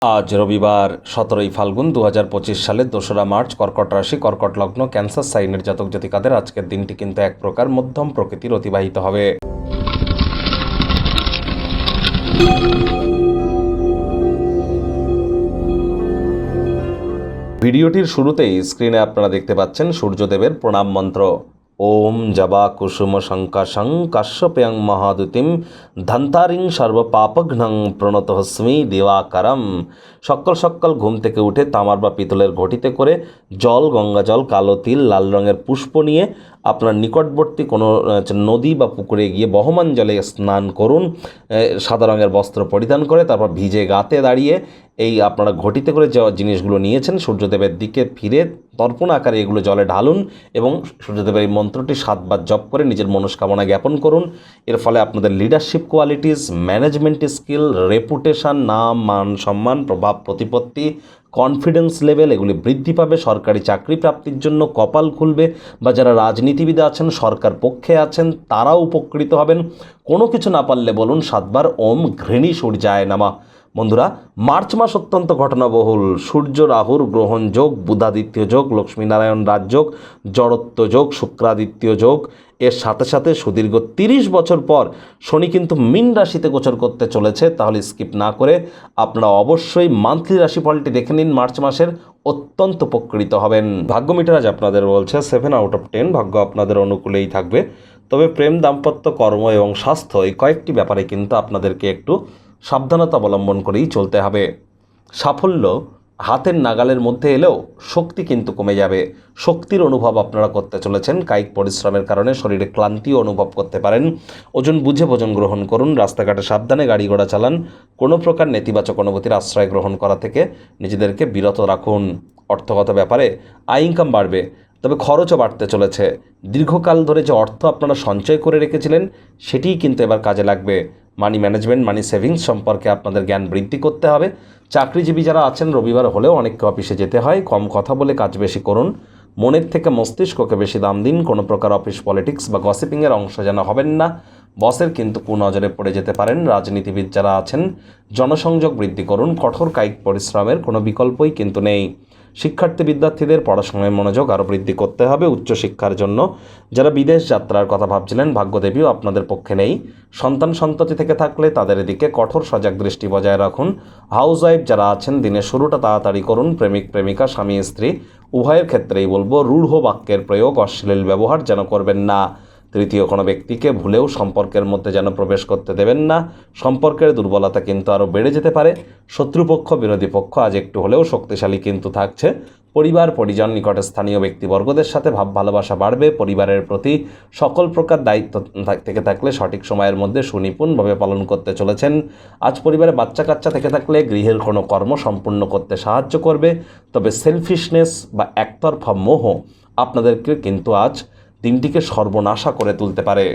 আজ রবিবার 17ই ফাল্গুন 2025 সালের 2রা মার্চ, কর্কট রাশি, কর্কট লগ্ন, ক্যান্সার সাইনের জাতক জাতিকাদের আজকের দিনটি কিন্তু এক প্রকার মধ্যম প্রকৃতির অতিবাহিত হবে। ভিডিওটির শুরুতেই স্ক্রিনে আপনারা দেখতে পাচ্ছেন সূর্যদেবের প্রণাম মন্ত্র। ওম জবা কুসুম শঙ্কাশং কাশ্যপেয়ং মহাদুতিম ধন্তারিং সর্বপাপঘ্নং প্রণতহস্মি দিবাকরম। সকাল সকাল ঘুম থেকে উঠে তামার বা পিতলের ঘটিতে করে জল, গঙ্গা জল, কালো তিল, লাল রঙের পুষ্প নিয়ে আপনার নিকটবর্তী কোনো নদী বা পুকুরে গিয়ে বহমান জলে স্নান করুন। সাদা রঙের বস্ত্র পরিধান করে তারপর ভিজে গাতে দাঁড়িয়ে এই আপনারা ঘটিতে করে যে জিনিসগুলো নিয়েছেন সূর্যদেবের দিকে ফিরে তর্পণ আকারে এগুলো জলে ঢালুন এবং সূর্যদেবের এই মন্ত্রটি 7 বার জপ করে নিজের মনস্কামনা জ্ঞাপন করুন। এর ফলে আপনাদের leadership qualities, management skill, reputation, নাম, মান, সম্মান, প্রভাব, প্রতিপত্তি, কনফিডেন্স লেভেল এগুলি বৃদ্ধি পাবে। সরকারি চাকরি প্রাপ্তির জন্য কপাল খুলবে, বা যারা রাজনীতিবিদ আছেন, সরকার পক্ষে আছেন, তারাও উপকৃত হবেন। কোনো কিছু না পারলে বলুন 7 বার ওম ঘৃণী সূর্যায় নমঃ। বন্ধুরা, মার্চ মাস অত্যন্ত ঘটনাবহুল। সূর্য রাহুর গ্রহণ যোগ, বুধাদিত্য যোগ, লক্ষ্মীনারায়ণ রাজযোগ, জড়ত্ব যোগ, শুক্রাদিত্য যোগ, এর সাথে সাথে সুদীর্ঘ 30 বছর পর শনি কিন্তু মীন রাশিতে গোচর করতে চলেছে। তাহলে স্কিপ না করে আপনারা অবশ্যই মান্থলি রাশিফলটি দেখে নিন। মার্চ মাসের অত্যন্ত উপকৃত হবেন। ভাগ্য মিটার আজ আপনাদের বলছে 7 আউট অফ 10, ভাগ্য আপনাদের অনুকূলেই থাকবে। তবে প্রেম, দাম্পত্য, কর্ম এবং স্বাস্থ্য এই কয়েকটি ব্যাপারে কিন্তু আপনাদেরকে একটু সাবধানতা অবলম্বন করেই চলতে হবে। সাফল্য হাতের নাগালের মধ্যে এলেও শক্তি কিন্তু কমে যাবে। শক্তির অনুভব আপনারা করতে চলেছেন। কায়িক পরিশ্রমের কারণে শরীরে ক্লান্তিও অনুভব করতে পারেন। ওজন বুঝে ভোজন গ্রহণ করুন। রাস্তাঘাটে সাবধানে গাড়ি ঘোড়া চালান। কোনো প্রকার নেতিবাচক অনুভূতির আশ্রয় গ্রহণ করা থেকে নিজেদেরকে বিরত রাখুন। অর্থগত ব্যাপারে আয় ইনকাম বাড়বে, তবে খরচও বাড়তে চলেছে। দীর্ঘকাল ধরে যে অর্থ আপনারা সঞ্চয় করে রেখেছিলেন সেটিই কিন্তু এবার কাজে লাগবে। মানি ম্যানেজমেন্ট, মানি সেভিংস সম্পর্কে আপনাদের জ্ঞান বৃদ্ধি করতে হবে। চাকরিজীবী যারা আছেন, রবিবার হলেও অনেককে অফিসে যেতে হয়। কম কথা বলে কাজ বেশি করুন। মনের থেকে মস্তিষ্ককে বেশি দাম দিন। কোনো প্রকার অফিস পলিটিক্স বা গসিপিংয়ের অংশ যেন হবেন না। বসের কিন্তু কুনজরে পড়ে যেতে পারেন। রাজনীতিবিদ যারা আছেন, জনসংযোগ বৃদ্ধি করুন। কঠোর কায়িক পরিশ্রমের কোনো বিকল্পই কিন্তু নেই। শিক্ষার্থী বিদ্যার্থীদের পড়াশোনায় মনোযোগ আরও বৃদ্ধি করতে হবে। উচ্চশিক্ষার জন্য যারা বিদেশ যাত্রার কথা ভাবছিলেন, ভাগ্যদেবীও আপনাদের পক্ষে নেই। সন্তান সন্ততি থেকে থাকলে তাদের দিকে কঠোর সজাগ দৃষ্টি বজায় রাখুন। হাউসওয়াইফ যারা আছেন, দিনের শুরুটা তাড়াতাড়ি করুন। প্রেমিক প্রেমিকা, স্বামী স্ত্রী উভয়ের ক্ষেত্রেই বলবো রূঢ় বাক্যের প্রয়োগ, অশ্লীল ব্যবহার যেন করবেন না। তৃতীয় কোনো ব্যক্তিকে ভুলেও সম্পর্কের মধ্যে যেন প্রবেশ করতে দেবেন না। সম্পর্কের দুর্বলতা কিন্তু আরও বেড়ে যেতে পারে। শত্রুপক্ষ, বিরোধী পক্ষ আজ একটু হলেও শক্তিশালী কিন্তু থাকছে। পরিবার, পরিজন, নিকটে স্থানীয় ব্যক্তিবর্গদের সাথে ভাব ভালোবাসা বাড়বে। পরিবারের প্রতি সকল প্রকার দায়িত্ব থেকে থাকলে সঠিক সময়ের মধ্যে সুনিপুণভাবে পালন করতে চলেছেন। আজ পরিবারে বাচ্চা কাচ্চা থেকে থাকলে গৃহের কোনো কর্ম সম্পূর্ণ করতে সাহায্য করবে। তবে সেলফিশনেস বা একতরফা মোহ আপনাদেরকে কিন্তু আজ দিনটিকে সর্বনাশা করে তুলতে পারে।